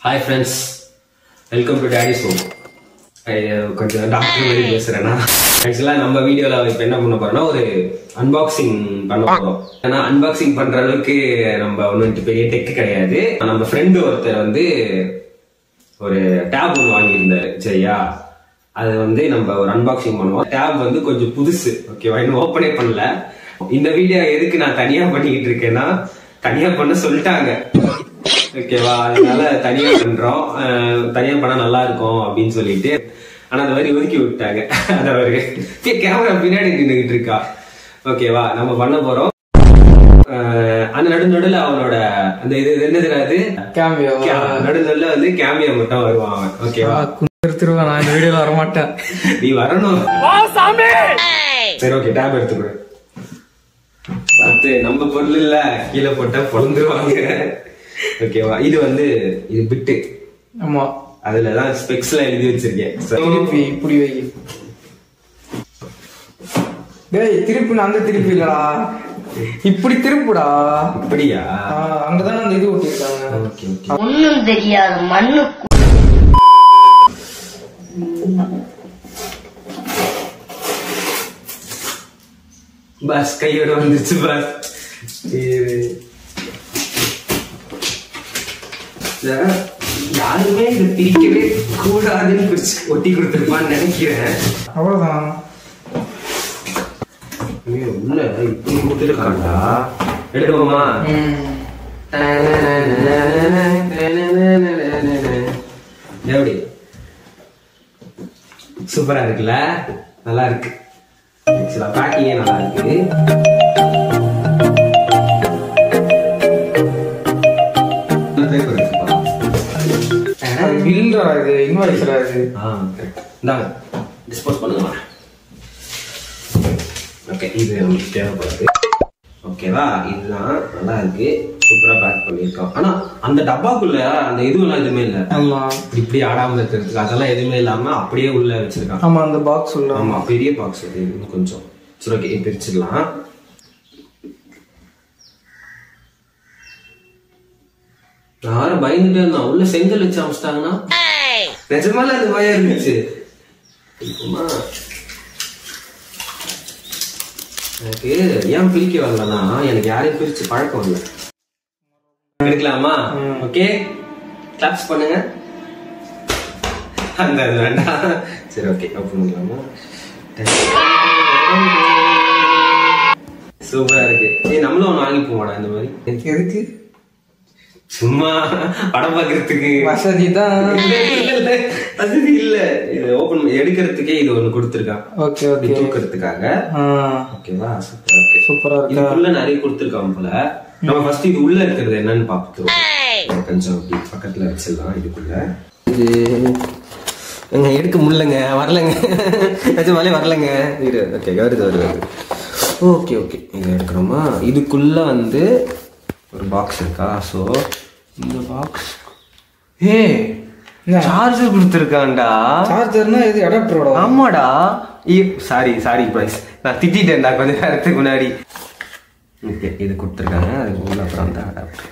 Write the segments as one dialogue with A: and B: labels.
A: Hi friends, welcome to Daddy's Home. கொஞ்சம் doctor மாதிரி பேசுறேன்னா ஆக்சுவலா நம்ம வீடியோல இப்ப என்ன பண்ண போறோம்னா ஒரு அன்பாக்சிங் பண்ண போறோம். ஏன்னா அன்பாக்சிங் பண்ற அளவுக்கு நம்ம ஒன்னும் பெரிய டெக் கிடையாது. நம்ம ஃப்ரெண்டு ஒருத்தர் வந்து ஒரு டேப் ஒன்று வாங்கியிருந்தாரு, சரியா? அது வந்து நம்ம ஒரு அன்பாக்சிங் பண்ணுவோம். டேப் வந்து கொஞ்சம் புதுசு, ஓகேவா? இன்னும் ஓப்பனே பண்ணல. இந்த வீடியோ எதுக்கு நான் தனியா பண்ணிக்கிட்டு இருக்கேன்னா, தனியா பண்ண சொல்லிட்டாங்க, ஓகேவா? அதனால தனியா பண்றோம். தனியா பண்ணா நல்லா இருக்கும் அப்படின்னு சொல்லிட்டு, ஆனா அந்த மாதிரி ஒதுக்கி விட்டாங்க. அது அவரு கேமரா பின்னாடி நின்றுகிட்டு இருக்கா, ஓகேவா? நம்ம பண்ண போறோம். அந்த நடுநடுல அவனோட அந்த இது என்னது கேமியோ, நடுநடுல வந்து கேமியோ மட்டும் வருவான் அவன், ஓகேவா?
B: திருவா நான் இந்த வீடியோல வர மாட்டேன்.
A: நீ வரணும். சரி, ஓகே. டேப் எடுத்துக்கோ. நம்ம பொருள் இல்ல, கீழே போட்டா பொழந்துருவாங்க, ஓகேவா? இது வந்து இது பிட்டு.
B: ஆமா,
A: அதுலதான் ஸ்பெக்ஸ்ல எழுதி வச்சிருக்கேன்.
B: இப்படி வை. டேய், திருப்பி அந்த திருப்பி இல்லடா, இப்படி திருப்புடா.
A: இப்படியா?
B: அங்கதான் அந்த இது ஒட்டிருக்காங்க.
A: Okay okay.
C: ஒண்ணும் தெரியாது மண்ணு.
A: பஸ் கையோட வந்துருச்சு பஸ். யாருமே இதை பிரிக்கவே கூடாதுன்னு பிரிச்சு ஒட்டி கொடுத்துருப்பான்னு நினைக்கிறேன்.
B: அவ்வளவுதான்.
A: உள்ள இப்படி கொடுத்துருக்காண்டா. எடுக்கணுமா? எப்படி? சூப்பரா இருக்குல்ல? நல்லா இருக்கு. சில பேக்கிங்கே நல்லா இருக்கு. டிஸ்போஸ் பண்ணுங்க. ஓகே, இது நமக்கு தேவைப்படுது, ஓகேவா? இதுதான் நல்லா இருக்கு, சூப்பரா பேக் பண்ணிருக்கோம். ஆனா அந்த டப்பாக்குள்ள அந்த இதுவெல்லாம் எதுவுமே இல்ல.
B: ஆமா,
A: இப்படி ஆடாம இருக்கிறதுக்கு அதெல்லாம் எதுவுமே இல்லாம அப்படியே உள்ள வச்சிருக்கான்.
B: ஆமா, அந்த பாக்ஸ் உள்ள.
A: ஆமா, பெரிய பாக்ஸ் அது. இன்னும் கொஞ்சம் சரி, ஓகே, பிரிச்சிடலாம். யாரும் பயந்துட்டே இருந்தா உள்ள செங்கல் வச்சு அமைச்சிட்டாங்கன்னா நிஜமால அது பயம் இருந்துச்சு. எனக்கு ஏன் பிரிக்க வரலன்னா, எனக்கு யாரையும் பிரிச்சு பழக்கம் இல்லை. எடுக்கலாமா? ஓகே, கிளாப்ஸ் பண்ணுங்க. அந்த வேண்டாம். சரி, ஓகே, ஓப்பன் பண்ணலாமா? சூப்பரா இருக்கு. நம்மளும் ஒண்ணு வாங்கி போவாடா இந்த மாதிரி.
B: எதுக்கு?
A: சும்மா படம் பாக்குறதுக்கு.
B: வசதி தான்.
A: வசதி இல்ல, இது ஓபன் எடுக்கிறதுக்கே இது ஒண்ணு கொடுத்துருக்கான்.
B: ஓகே ஓகே,
A: தூக்கிறதுக்காக. ஓகேவா? சூப்பரா இருக்கு.
B: சூப்பரா இருக்கு.
A: இதுக்குள்ள நிறைய கொடுத்துருக்கான் போல. நம்ம ஃபர்ஸ்ட் இது உள்ள இருக்கிறது என்னன்னு பாத்துருவோம். கொஞ்சம் அப்படி பக்கத்துல வச்சிடலாம். இதுக்குள்ள இது எடுக்க முடியலங்க, வரலங்க, நிஜமாலே வரலங்க. இது ஓகே, வருது. ஓகே ஓகே, இது எடுக்கிறோமா? இதுக்குள்ள வந்து ஒரு பாக்ஸ் இருக்கா? ஸோ இந்த பாக்ஸ், சார்ஜர் கொடுத்துருக்கான்டா.
B: சார்ஜர்னா இது அடாப்டரோட?
A: ஆமாடா. சாரி பிரைஸ், நான் திட்டேன்டா கொஞ்ச நேரத்துக்கு முன்னாடி. ஓகே, இது கொடுத்துருக்காங்க. அதுக்கு உள்ள அப்புறம் அந்த அடாப்டர்,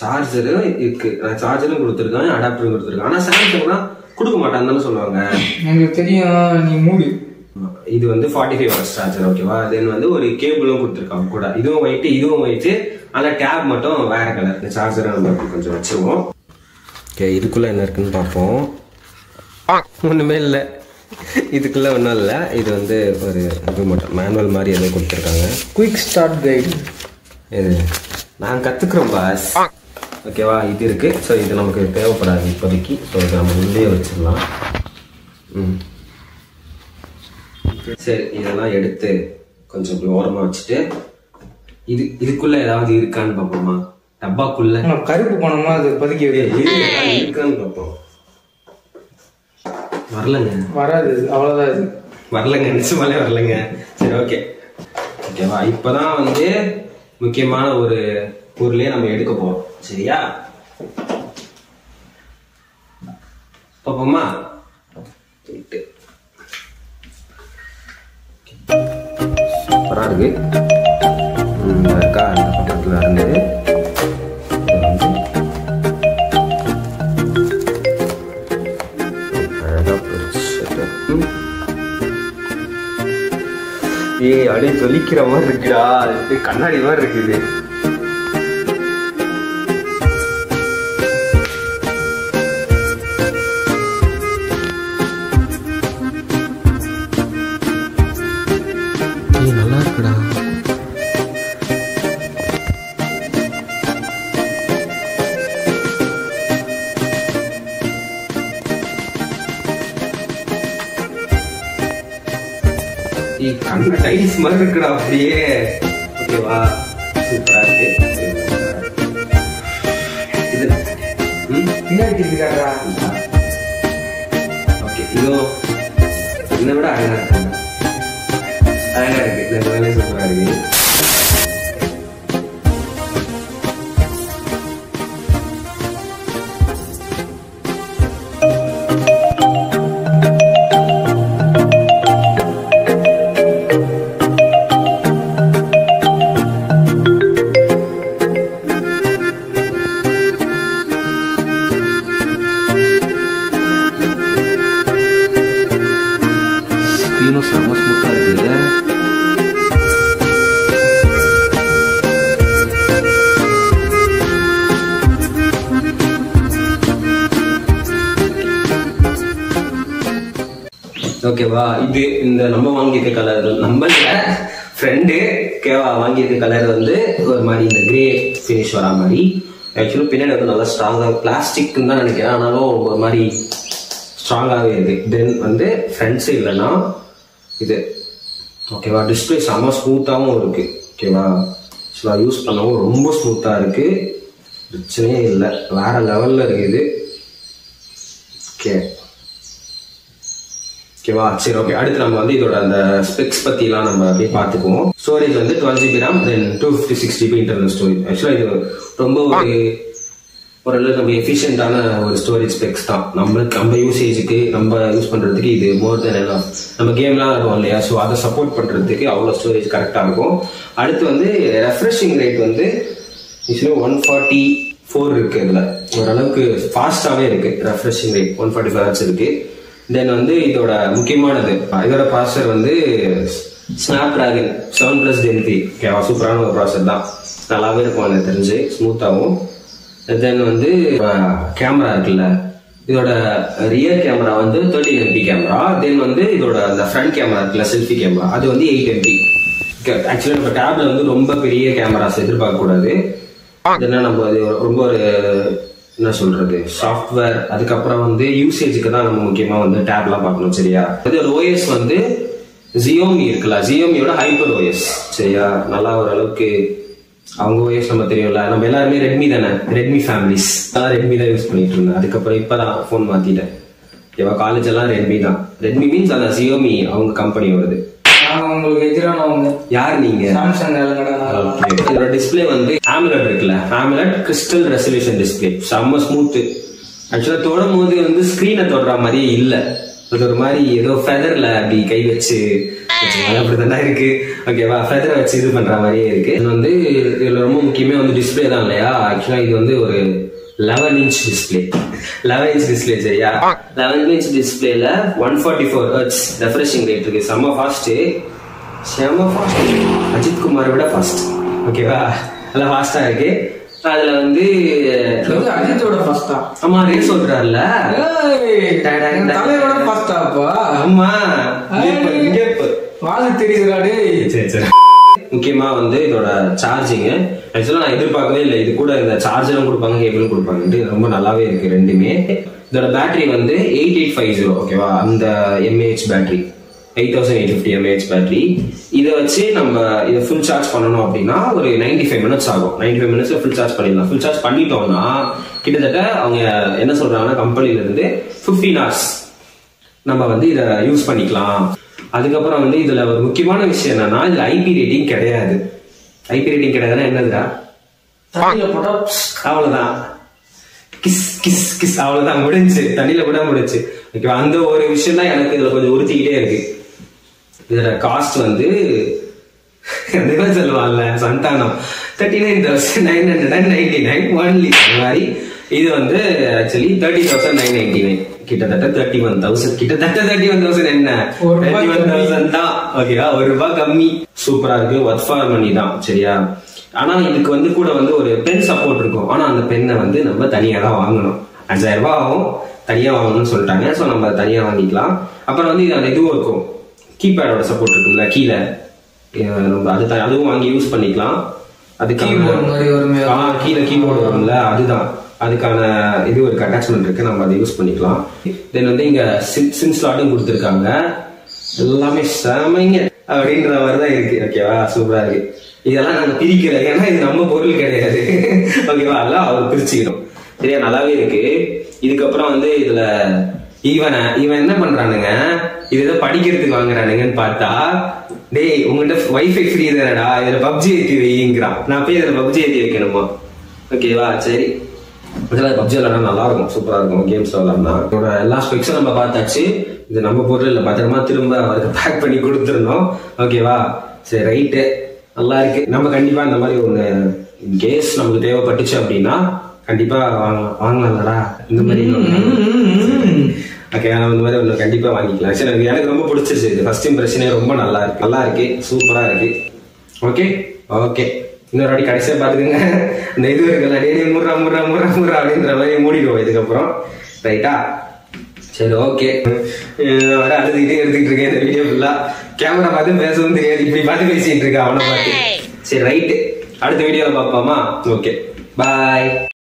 A: சார்ஜரு இருக்கு. சார்ஜரும் கொடுத்துருக்காங்க, அடாப்டரும் கொடுத்துருக்காங்க. ஆனா சாம்சங்னா கொடுக்க மாட்டாங்கன்னு சொல்லுவாங்க.
B: எனக்கு தெரியும், நீ மூடி.
A: இது வந்து 45 வாட்ஸ் சார்ஜர், ஓகேவா? தென் வந்து ஒரு கேபிளும் கொடுத்துருக்காங்க கூட. இதுவும் ஒயிட், இதுவும் ஒயிட். ஆனா டேப் மட்டும் வேற கலர். இந்த சார்ஜரை நம்ம கொஞ்சம் வச்சுருவோம். ஓகே, இதுக்குள்ள என்ன இருக்குன்னு பார்ப்போம். ஒண்ணுமே இல்லை, இதுக்குள்ள ஒன்றும் இல்லை. இது வந்து ஒரு இது மட்டும் மேனுவல் மாதிரி எதுவும் கொடுத்துருக்காங்க.
B: Quick start guide.
A: இது நான் கத்துக்கிறோம் பாஸ், ஓகேவா? இது இருக்கு. ஸோ இது நமக்கு தேவைப்படாது இப்போதைக்கு. ஸோ இதை நம்ம உள்ளே வச்சிடலாம். சரி, இதெல்லாம் எடுத்து கொஞ்சம் இப்படி ஓரமா வச்சுட்டு இதுக்குள்ள ஏதாவது இருக்கான்னு பார்ப்போமா? டப்பாக்குள்ள
B: கருப்பு பணமா அது பதுக்கி
A: இருக்கான்னு பார்ப்போம். வரலங்க,
B: வராது, அவ்வளவுதான். இது
A: வரலங்க, நிச்சயமாலே வரலங்க. சரி, ஓகே, ஓகேவா? இப்பதான் வந்து முக்கியமான ஒரு பொருளே நம்ம எடுக்க போறோம், சரியா? பாப்போமா? சூப்பரா இருக்கு. இருக்கா? அந்த பக்கத்துல இருந்து அப்படியே ஜொலிக்கிற மாதிரி இருக்குடா, கண்ணாடி மாதிரி இருக்குது. நல்லா இருக்குடா. கண்ணு டைல்ஸ் மாதிரி இருக்குடா அப்படியே. ஓகேவா, சூப்பரா இருக்கு. இது
B: பின்னாடி இருக்காடா.
A: ஓகே, இதுவும் என்னை விட அழகா இருக்கு. அழகா இருக்கு, இந்த வேலையே சூப்பரா இருக்கு. செம்ம ஸ்மூத்தா இருக்குது. ஓகேவா, இது இந்த நம்ம வாங்கியிருக்க கலர், நம்ம ஃப்ரெண்டு கேவா வாங்கியிருக்க கலர் வந்து ஒரு மாதிரி இந்த கிரே ஃபினிஷ் வரா மாதிரி. ஆக்சுவலி பின்னாடி வந்து நல்லா ஸ்ட்ராங்காக பிளாஸ்டிக்னு தான் நினைக்கிறேன், ஆனாலும் ஒரு மாதிரி ஸ்ட்ராங்காகவே இருக்கு. தென் வந்து ஃப்ரண்ட் சைட்லனா இது ஓகேவா, டிஸ்பிளே செம்ம ஸ்மூத்தாகவும் இருக்கு. ஓகேவா, யூஸ் பண்ணவும் ரொம்ப ஸ்மூத்தாக இருக்கு, பிரச்சனையே இல்லை, வேற லெவலில் இருக்குது. ஓகேவா, சரி ஓகே. அடுத்து நம்ம வந்து இதோட அந்த ஸ்பெக்ஸ் பற்றிலாம் நம்ம அப்படியே பார்த்துக்குவோம். ஸ்டோரேஜ் வந்து 12 GB RAM, தென் 256 GB இன்டர்னல் ஸ்டோரேஜ். ஆக்சுவலாக இது ரொம்ப ஓரளவு நம்ம எஃபிஷியண்டான ஒரு ஸ்டோரேஜ் ஸ்பெக்ஸ் தான். நம்ம யூசேஜுக்கு நம்ம யூஸ் பண்ணுறதுக்கு இது மோர் தென் எல்லாம். நம்ம கேம்லாம் ஆடுவோம் இல்லையா, ஸோ அதை சப்போர்ட் பண்ணுறதுக்கு அவ்வளோ ஸ்டோரேஜ் கரெக்டாக இருக்கும். அடுத்து வந்து ரெஃப்ரெஷிங் ரேட் வந்து ஆக்சுவலாக 144 இருக்குது. இதில் ஓரளவுக்கு ஃபாஸ்ட்டாகவே இருக்குது. ரெஃப்ரெஷிங் ரேட் 145 Hz இருக்குது. தென் வந்து இதோட முக்கியமானது, இதோட ப்ராசஸர் வந்து ஸ்னாப்டிராகன் 7+ Gen 3. ஓகேவா, சூப்பரான ஒரு ப்ராசஸர் தான், நல்லாவே இருக்கும் எனக்கு தெரிஞ்சு, ஸ்மூத்தாகவும். தென் வந்து கேமரா இருக்குல்ல, இதோட ரியர் கேமரா வந்து 13 MP கேமரா. தென் வந்து இதோட அந்த ஃப்ரண்ட் கேமரா இருக்குல்ல, செல்ஃபி கேமரா, அது வந்து 8 MP. ஆக்சுவலி நம்ம டேப்ல வந்து ரொம்ப பெரிய கேமராஸ் எதிர்பார்க்க கூடாது. ஏன்னா நம்ம அது ரொம்ப ஒரு என்ன சொல்றது, சாஃப்ட்வேர், அதுக்கப்புறம் வந்து யூசேஜுக்கு தான் நம்ம முக்கியமா வந்து டேப்லாம் பார்க்கணும். சரியா, இதோட OS வந்து Xiaomi இருக்குல்ல, Xiaomiயோட ஹைப்பர் OS. சரியா, நல்லா ஓரளவுக்கு அவங்க OS நம்ம தெரியும்ல, நம்ம எல்லாருமே ரெட்மி தானே, ரெட்மி ஃபேமிலிஸ், அதான் ரெட்மி தான் யூஸ் பண்ணிட்டு இருந்தேன். அதுக்கப்புறம் இப்பதான் ஃபோன் மாத்திட்டேன். ஓகேவா, காலேஜ் எல்லாம் ரெட்மி தான். ரெட்மி மீன்ஸ் அந்த Xiaomi அவங்க கம்பெனியோடது.
B: உங்களுக்கு எதிரானவங்க
A: யார் நீங்க?
B: சாம்சங்.
A: இதோட டிஸ்பிளே வந்து AMOLED இருக்குல்ல, AMOLED கிறிஸ்டல் ரெசல்யூஷன் டிஸ்பிளே, செம்ம ஸ்மூத். ஆக்சுவலா தொடும் போது வந்து ஸ்கிரீனை தொடுற மாதிரியே இல்ல, அது ஒரு மாதிரி ஏதோ ஃபெதர்ல அப்படி கை வச்சு அப்படிதான் இருக்கு. ஓகேவா, ஃபெதரை வச்சு இது பண்ற மாதிரியே இருக்கு. இது வந்து இதுல ரொம்ப முக்கியமே வந்து டிஸ்பிளே தான் இல்லையா. ஆக்சுவலா இது வந்து ஒரு 11 inch டிஸ்பிளே, 11 inch டிஸ்பிளே. சரியா, 11 inch டிஸ்பிளேல 144 Hz ரெஃப்ரெஷிங் ரேட் இருக்கு. செம்ம ஃபாஸ்ட், அஜித் குமாரை விட ஃபாஸ்ட். ஓகேவா, நல்லா ஃபாஸ்டா இருக்கு. அதுல வந்து
B: அஜித்தோட ஃபாஸ்டா?
A: ஆமா, ரேஸ் ஓட்டுறாருல,
B: தலையோட ஃபாஸ்டாப்பா?
A: ஆமா,
B: வாழ தெரியுதுடா.
A: சரி சரி. முக்கியமா வந்து இதோட சார்ஜிங் ஆக்சுவலா நான் எதிர்பார்க்கவே இல்லை, இது கூட இந்த சார்ஜரும் கொடுப்பாங்க, கேபிளும் கொடுப்பாங்க, ரொம்ப நல்லாவே இருக்கு ரெண்டுமே. இதோட பேட்டரி வந்து 8850. ஓகேவா, அந்த mAh பேட்டரி, 8850 mAh பேட்டரி. இதை வச்சு நம்ம இதை ஃபுல் சார்ஜ் பண்ணணும் அப்படின்னா ஒரு 95 minutes ஆகும். 95 minutesல ஃபுல் சார்ஜ் பண்ணிடலாம். ஃபுல் சார்ஜ் பண்ணிட்டோம்னா கிட்டத்தட்ட அவங்க என்ன சொல்றாங்கன்னா, கம்பெனில இருந்து 15 hours நம்ம வந்து இதை யூஸ் பண்ணிக்கலாம். அதுக்கப்புறம் வந்து இதுல ஒரு முக்கியமான விஷயம் என்னன்னா, இதுல IP ரேட்டிங் கிடையாது. IP ரேட்டிங் கிடையாதுன்னா என்னதுடா, அவ்வளவுதான், கிஸ் கிஸ் கிஸ், அவ்வளவுதான், முடிஞ்சு, தண்ணியில கூட முடிஞ்சு. ஓகேவா, அந்த ஒரு விஷயம் தான் எனக்கு இதுல கொஞ்சம் உறுத்திக்கிட்டே இருக்கு. இதோட காஸ்ட் வந்து சொல்லுவாங்கல்ல சந்தானம், 39,999 ஒன்லி. அந்த மாதிரி இது வந்து ஆக்சுவலி 30,999. கிட்டத்தட்ட 31,000 கிட்டத்தட்ட 31,000 என்ன 31,000 தான் ஓகேவா, ₹1 கம்மி. சூப்பரா இருக்கு, ஒர்த் ஃபார் மணி தான் சரியா. ஆனா இதுக்கு வந்து கூட வந்து ஒரு பென் சப்போர்ட் இருக்கும். ஆனா அந்த பென்னை வந்து நம்ம தனியா தான் வாங்கணும், ₹5,000 ஆகும், தனியா வாங்கணும்னு சொல்லிட்டாங்க. ஸோ நம்ம தனியா வாங்கிக்கலாம். அப்புறம் வந்து இது அந்த இதுவும் இருக்கும், கீபேடோட சப்போர்ட் இருக்குல்ல கீழே, நம்ம அதுவும் வாங்கி யூஸ் பண்ணிக்கலாம். அதுக்கான கீழே கீபோர்டு வரும்ல, அதுதான் அதுக்கான இது ஒரு அட்டாச்மெண்ட் இருக்கு, நம்ம அதை யூஸ் பண்ணிக்கலாம். தென் வந்து இங்க சிம் ஸ்லாட்டும் கொடுத்துருக்காங்க. எல்லாமே செமைங்க அப்படின்ற மாதிரி தான் இருக்கு ஓகேவா, சூப்பரா இருக்கு. இதெல்லாம் நாங்க பிரிக்கல, ஏன்னா இது நம்ம பொருள் கிடையாது ஓகேவா, எல்லாம் அவர் பிரிச்சுக்கணும் சரியா, நல்லாவே இருக்கு. இதுக்கப்புறம் வந்து இதுல இவன் என்ன பண்றானுங்க, இது ஏதோ படிக்கிறதுக்கு வாங்குறானுங்கன்னு பார்த்தா, டேய் உங்ககிட்ட வைஃபை ஃப்ரீ தானடா, இதுல பப்ஜி ஏற்றி வைங்கிறான். நான் போய் இதுல பப்ஜி ஏற்றி வைக்கணுமா ஓகேவா, சரி இதெல்லாம் பப்ஜி விளாட நல்லா இருக்கும், சூப்பரா இருக்கும் கேம்ஸ் விளாட்னா. இதோட எல்லா ஸ்பெக்ஸும் நம்ம பார்த்தாச்சு. இது நம்ம பொருள் இல்லை, பத்திரமா திரும்ப அவருக்கு பேக் பண்ணி கொடுத்துருந்தோம் ஓகேவா. சரி ரைட்டு, நல்லா இருக்கு. நம்ம கண்டிப்பா இந்த மாதிரி ஒண்ணு கேஸ் நமக்கு தேவைப்பட்டுச்சு அப்படின்னா கண்டிப்பா வாங்கலாம்லடா இந்த மாதிரி ஓகே. நம்ம இந்த மாதிரி ஒண்ணு கண்டிப்பா வாங்கிக்கலாம். சரி எனக்கு ரொம்ப பிடிச்சிருச்சு, இது ஃபர்ஸ்ட் இம்ப்ரெஷனே ரொம்ப நல்லா இருக்கு, சூப்பரா இருக்கு. ஓகே ஓகே, இன்னொரு வாட்டி கடைசியா பாத்துக்கோங்க. இந்த இது இருக்குல்ல, டெய்லி முர்ரா முர்ரா முர்ரா முர்ரா அப்படின்ற மாதிரி மூடிடுவோம் இதுக்கப்புறம், ரைட்டா. சரி ஓகே, வர அழுதுகிட்டே எடுத்துக்கிட்டு இருக்கேன் இந்த வீடியோ ஃபுல்லா. கேமரா பார்த்து பேசவும் தெரியாது, இப்படி பார்த்து பேசிட்டு இருக்கேன் அவனை பார்த்து. சரி ரைட்டு, அடுத்த வீடியோல பார்ப்போமா. Okay bye.